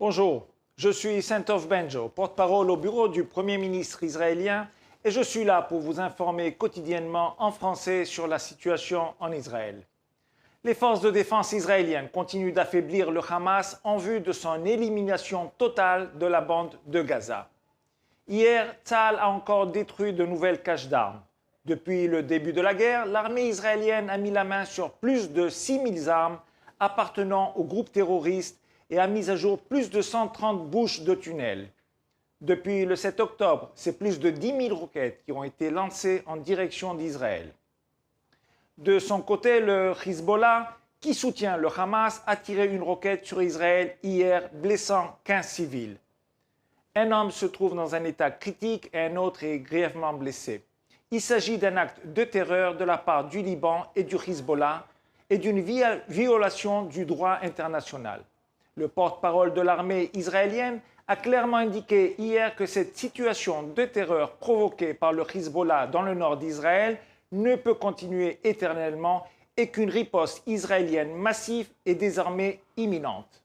Bonjour, je suis Santov Benjo, porte-parole au bureau du Premier ministre israélien et je suis là pour vous informer quotidiennement en français sur la situation en Israël. Les forces de défense israéliennes continuent d'affaiblir le Hamas en vue de son élimination totale de la bande de Gaza. Hier, Tzahal a encore détruit de nouvelles caches d'armes. Depuis le début de la guerre, l'armée israélienne a mis la main sur plus de 6000 armes appartenant aux groupes terroristes et a mis à jour plus de 130 bouches de tunnels. Depuis le 7 octobre, c'est plus de 10 000 roquettes qui ont été lancées en direction d'Israël. De son côté, le Hezbollah, qui soutient le Hamas, a tiré une roquette sur Israël hier, blessant 15 civils. Un homme se trouve dans un état critique et un autre est grièvement blessé. Il s'agit d'un acte de terreur de la part du Liban et du Hezbollah et d'une violation du droit international. Le porte-parole de l'armée israélienne a clairement indiqué hier que cette situation de terreur provoquée par le Hezbollah dans le nord d'Israël ne peut continuer éternellement et qu'une riposte israélienne massive est désormais imminente.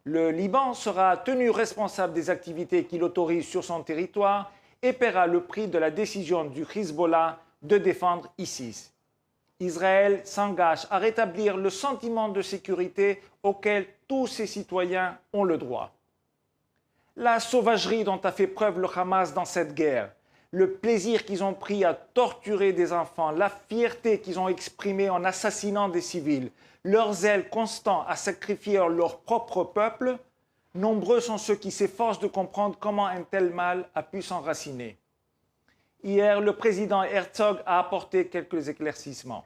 Le Liban sera tenu responsable des activités qu'il autorise sur son territoire et paiera le prix de la décision du Hezbollah de défendre ISIS. Israël s'engage à rétablir le sentiment de sécurité auquel tous ses citoyens ont le droit. La sauvagerie dont a fait preuve le Hamas dans cette guerre, le plaisir qu'ils ont pris à torturer des enfants, la fierté qu'ils ont exprimée en assassinant des civils, leur zèle constant à sacrifier leur propre peuple, nombreux sont ceux qui s'efforcent de comprendre comment un tel mal a pu s'enraciner. Hier, le président Herzog a apporté quelques éclaircissements.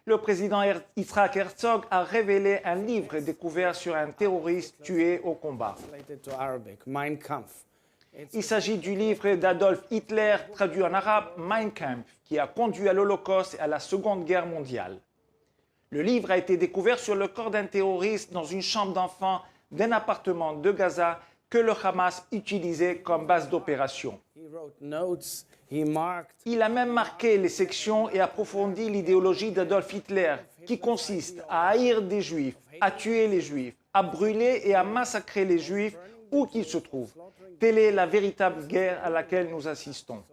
Le président Yitzhak Herzog a révélé un livre découvert sur un terroriste tué au combat. Il s'agit du livre d'Adolf Hitler, traduit en arabe, Mein Kampf, qui a conduit à l'Holocauste et à la Seconde Guerre mondiale. Le livre a été découvert sur le corps d'un terroriste dans une chambre d'enfant d'un appartement de Gaza que le Hamas utilisait comme base d'opération. Il a même marqué les sections et approfondi l'idéologie d'Adolf Hitler, qui consiste à haïr des Juifs, à tuer les Juifs, à brûler et à massacrer les Juifs où qu'ils se trouvent. Telle est la véritable guerre à laquelle nous assistons.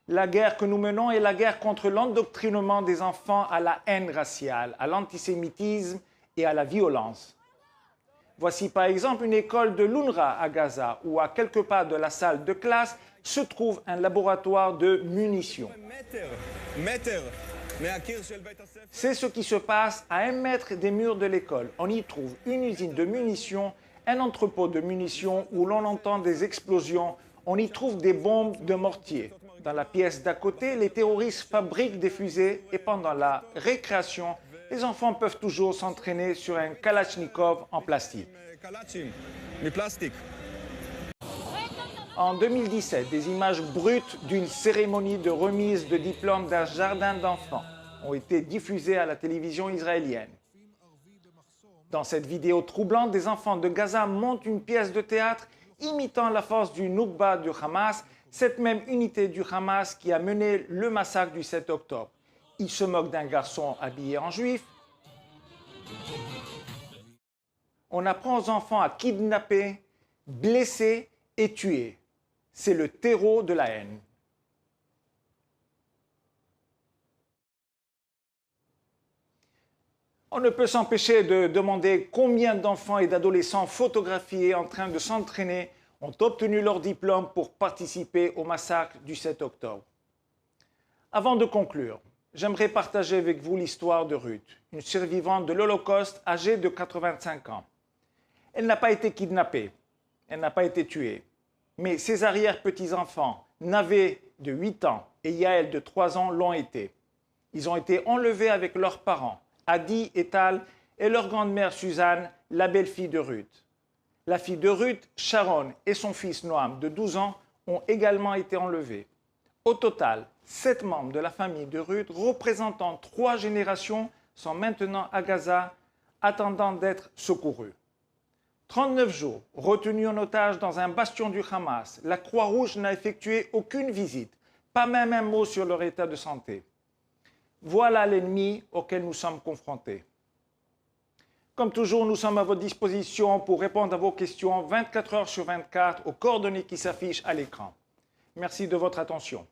La guerre que nous menons est la guerre contre l'endoctrinement des enfants à la haine raciale, à l'antisémitisme et à la violence. Voici par exemple une école de l'UNRWA à Gaza, où à quelques pas de la salle de classe se trouve un laboratoire de munitions. C'est ce qui se passe à 1 mètre des murs de l'école. On y trouve une usine de munitions, un entrepôt de munitions où l'on entend des explosions. On y trouve des bombes de mortier. Dans la pièce d'à côté, les terroristes fabriquent des fusées et pendant la récréation, les enfants peuvent toujours s'entraîner sur un Kalachnikov en plastique. En 2017, des images brutes d'une cérémonie de remise de diplôme d'un jardin d'enfants ont été diffusées à la télévision israélienne. Dans cette vidéo troublante, des enfants de Gaza montent une pièce de théâtre imitant la force du Noukba du Hamas, cette même unité du Hamas qui a mené le massacre du 7 octobre. Ils se moquent d'un garçon habillé en juif. On apprend aux enfants à kidnapper, blesser et tuer. C'est le terreau de la haine. On ne peut s'empêcher de demander combien d'enfants et d'adolescents photographiés en train de s'entraîner ont obtenu leur diplôme pour participer au massacre du 7 octobre. Avant de conclure, j'aimerais partager avec vous l'histoire de Ruth, une survivante de l'Holocauste âgée de 85 ans. Elle n'a pas été kidnappée, elle n'a pas été tuée, mais ses arrière-petits-enfants, Navé de 8 ans et Yael de 3 ans, l'ont été. Ils ont été enlevés avec leurs parents, Adi et Tal, et leur grand-mère Suzanne, la belle-fille de Ruth. La fille de Ruth, Sharon, et son fils Noam, de 12 ans, ont également été enlevés. Au total, 7 membres de la famille de Ruth, représentant 3 générations, sont maintenant à Gaza, attendant d'être secourus. 39 jours retenus en otage dans un bastion du Hamas, la Croix-Rouge n'a effectué aucune visite, pas même un mot sur leur état de santé. Voilà l'ennemi auquel nous sommes confrontés. Comme toujours, nous sommes à votre disposition pour répondre à vos questions 24 heures sur 24 aux coordonnées qui s'affichent à l'écran. Merci de votre attention.